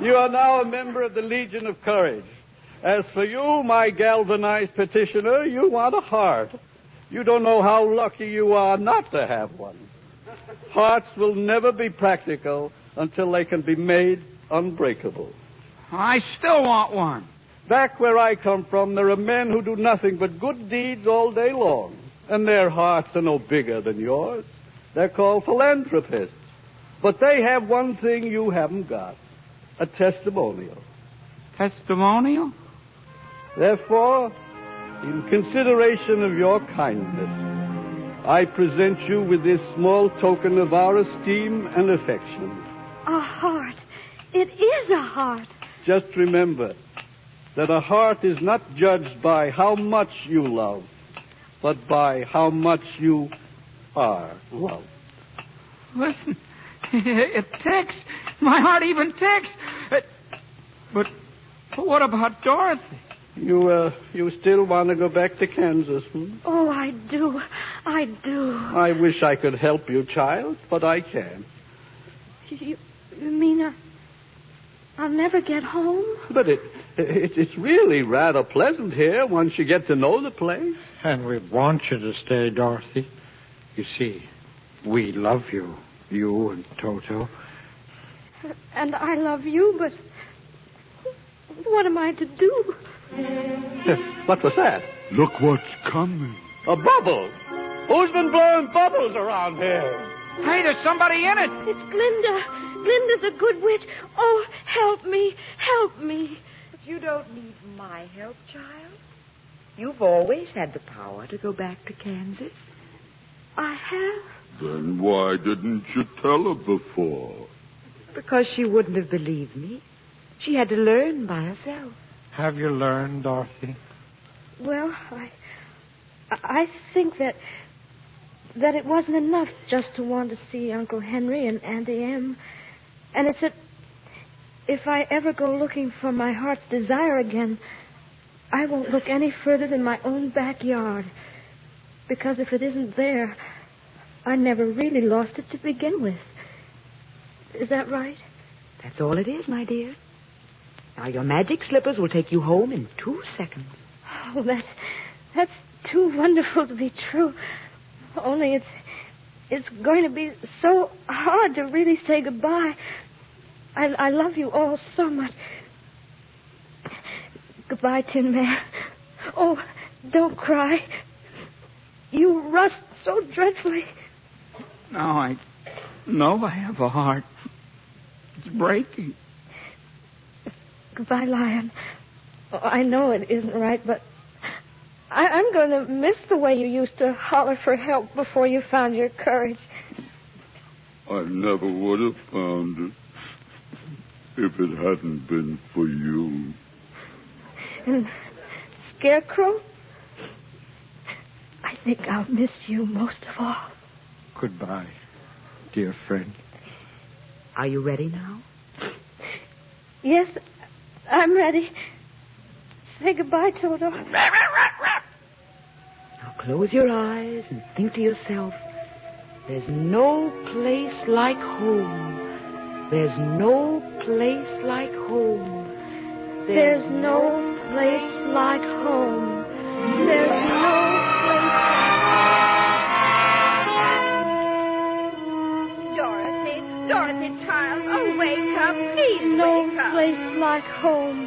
You are now a member of the Legion of Courage. As for you, my galvanized petitioner, you want a heart. You don't know how lucky you are not to have one. Hearts will never be practical until they can be made unbreakable. I still want one. Back where I come from, there are men who do nothing but good deeds all day long, and their hearts are no bigger than yours. They're called philanthropists. But they have one thing you haven't got, a testimonial. Testimonial? Therefore, in consideration of your kindness, I present you with this small token of our esteem and affection. A heart. It is a heart. Just remember that a heart is not judged by how much you love, but by how much you are loved. Listen, it ticks. My heart even ticks. But what about Dorothy? You still want to go back to Kansas, Oh, I do. I do. I wish I could help you, child, but I can't. You mean I'll never get home? But it's really rather pleasant here once you get to know the place. And we want you to stay, Dorothy. You see, we love you, you and Toto. And I love you, but what am I to do? What was that? Look what's coming. A bubble. Who's been blowing bubbles around here? Hey, there's somebody in it. It's Glinda. Glinda's a good witch. Oh, help me. Help me. But you don't need my help, child. You've always had the power to go back to Kansas. I have. Then why didn't you tell her before? Because she wouldn't have believed me. She had to learn by herself. Have you learned, Dorothy? Well, I think that it wasn't enough just to want to see Uncle Henry and Auntie Em. And it's that if I ever go looking for my heart's desire again, I won't look any further than my own backyard. Because if it isn't there, I never really lost it to begin with. Is that right? That's all it is, my dear. Now, your magic slippers will take you home in 2 seconds. Oh, that's too wonderful to be true. Only it's going to be so hard to really say goodbye. I love you all so much. Goodbye, Tin Man. Oh, don't cry. You rust so dreadfully. Now I know I have a heart. It's breaking. Goodbye, Lion. Oh, I know it isn't right, but I'm going to miss the way you used to holler for help before you found your courage. I never would have found it if it hadn't been for you. And Scarecrow? I think I'll miss you most of all. Goodbye, dear friend. Are you ready now? Yes, I'm ready. Say goodbye, Toto. Now close your eyes and think to yourself, there's no place like home. There's no place like home. There's no place like home. There's no Dorothy, child, oh, wake up. Please wake up. No place like home.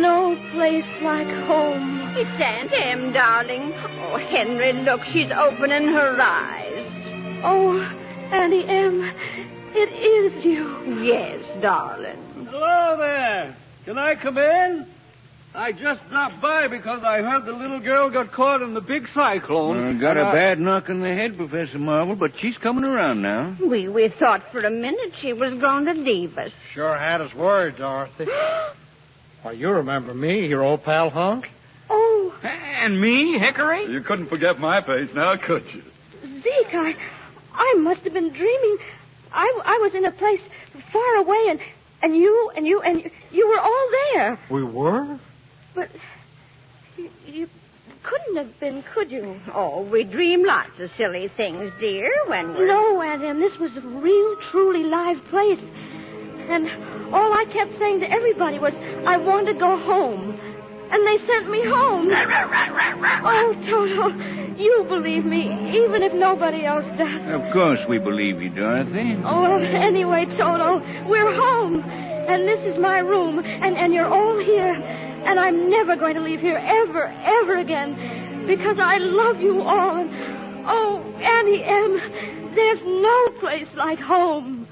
No place like home. It's Aunt Em, darling. Oh, Henry, look, she's opening her eyes. Oh, Auntie M, it is you. Yes, darling. Hello there. Can I come in? I just dropped by because I heard the little girl got caught in the big cyclone. Got a bad knock on the head, Professor Marvel, but she's coming around now. We thought for a minute she was going to leave us. Sure had us worried, Dorothy. Why, you remember me, your old pal Hunk? Oh. And me, Hickory? You couldn't forget my face now, could you? Zeke, I must have been dreaming. I was in a place far away, and you were all there. We were? But you couldn't have been, could you? Oh, we dream lots of silly things, dear, when we're... No, Aunt Em, this was a real, truly live place. And all I kept saying to everybody was, I want to go home. And they sent me home. Oh, Toto, you believe me, even if nobody else does. Of course we believe you, Dorothy. Oh, well, anyway, Toto, we're home. And this is my room, and you're all here. And I'm never going to leave here ever again, because I love you all. And, oh, Auntie M, there's no place like home.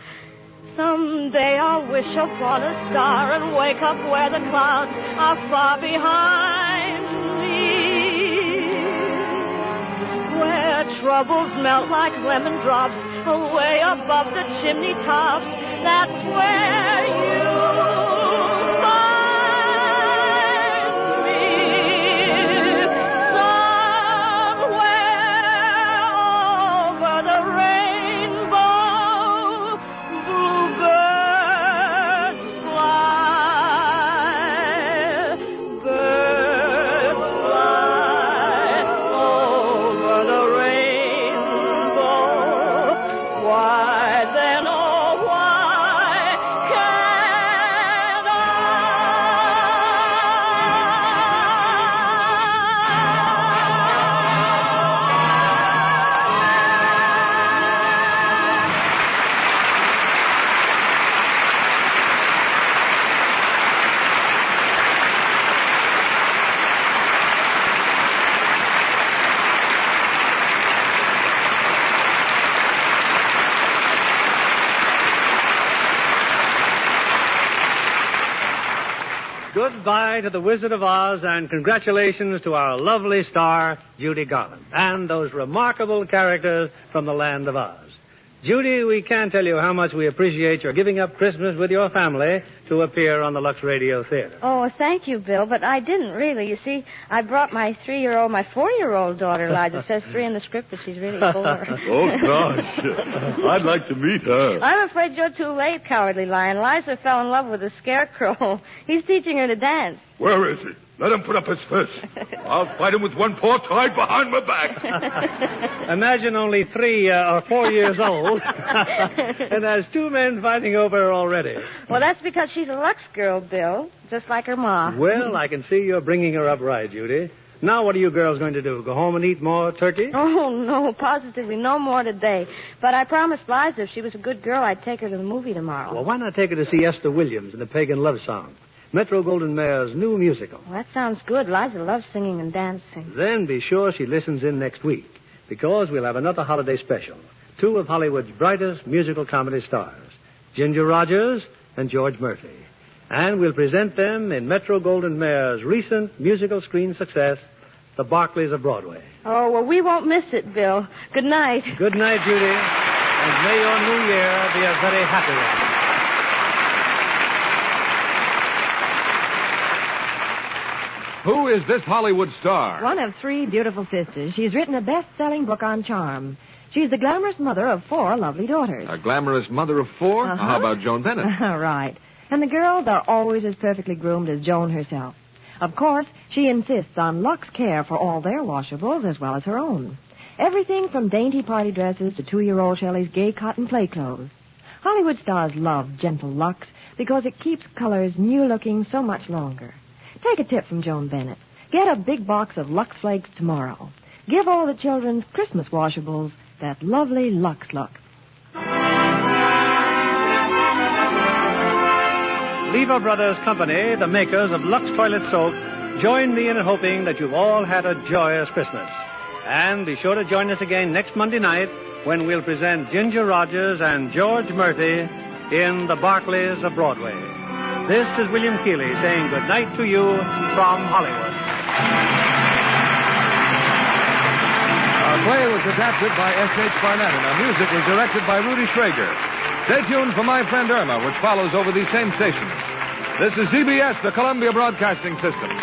Someday I'll wish upon a star and wake up where the clouds are far behind me, where troubles melt like lemon drops away above the chimney tops. That's where you'll find Goodbye to the Wizard of Oz, and congratulations to our lovely star, Judy Garland, and those remarkable characters from the land of Oz. Judy, we can't tell you how much we appreciate your giving up Christmas with your family to appear on the Lux Radio Theater. Oh, thank you, Bill, but I didn't really. You see, I brought my 4-year-old daughter, Liza. It says 3 in the script, but she's really 4. Oh, gosh. I'd like to meet her. I'm afraid you're too late, Cowardly Lion. Liza fell in love with a scarecrow. He's teaching her to dance. Where is he? Let him put up his fist. I'll fight him with one paw tied behind my back. Imagine only 3 or 4 years old, and there's 2 men fighting over her already. Well, that's because she's a Lux girl, Bill, just like her ma. Well, I can see you're bringing her up right, Judy. Now what are you girls going to do? Go home and eat more turkey? Oh, no, positively no more today. But I promised Liza if she was a good girl, I'd take her to the movie tomorrow. Well, why not take her to see Esther Williams in the Pagan Love Song? Metro-Goldwyn-Mayer's new musical. Well, that sounds good. Liza loves singing and dancing. Then be sure she listens in next week, because we'll have another holiday special. 2 of Hollywood's brightest musical comedy stars, Ginger Rogers and George Murphy. And we'll present them in Metro-Goldwyn-Mayer's recent musical screen success, The Barclays of Broadway. Oh, well, we won't miss it, Bill. Good night. Good night, Judy. And may your new year be a very happy one. Who is this Hollywood star? One of 3 beautiful sisters. She's written a best-selling book on charm. She's the glamorous mother of 4 lovely daughters. A glamorous mother of 4? Uh-huh. How about Joan Bennett? Right. And the girls are always as perfectly groomed as Joan herself. Of course, she insists on Lux care for all their washables as well as her own. Everything from dainty party dresses to 2-year-old Shelley's gay cotton play clothes. Hollywood stars love gentle Lux because it keeps colors new-looking so much longer. Take a tip from Joan Bennett. Get a big box of Lux Flakes tomorrow. Give all the children's Christmas washables that lovely Lux look. Lever Brothers Company, the makers of Lux Toilet Soap, join me in hoping that you've all had a joyous Christmas. And be sure to join us again next Monday night when we'll present Ginger Rogers and George Murphy in The Barclays of Broadway. This is William Keighley saying good night to you from Hollywood. Our play was adapted by S.H. Barnett, and our music was directed by Rudy Schrager. Stay tuned for My Friend Irma, which follows over these same stations. This is CBS, the Columbia Broadcasting System.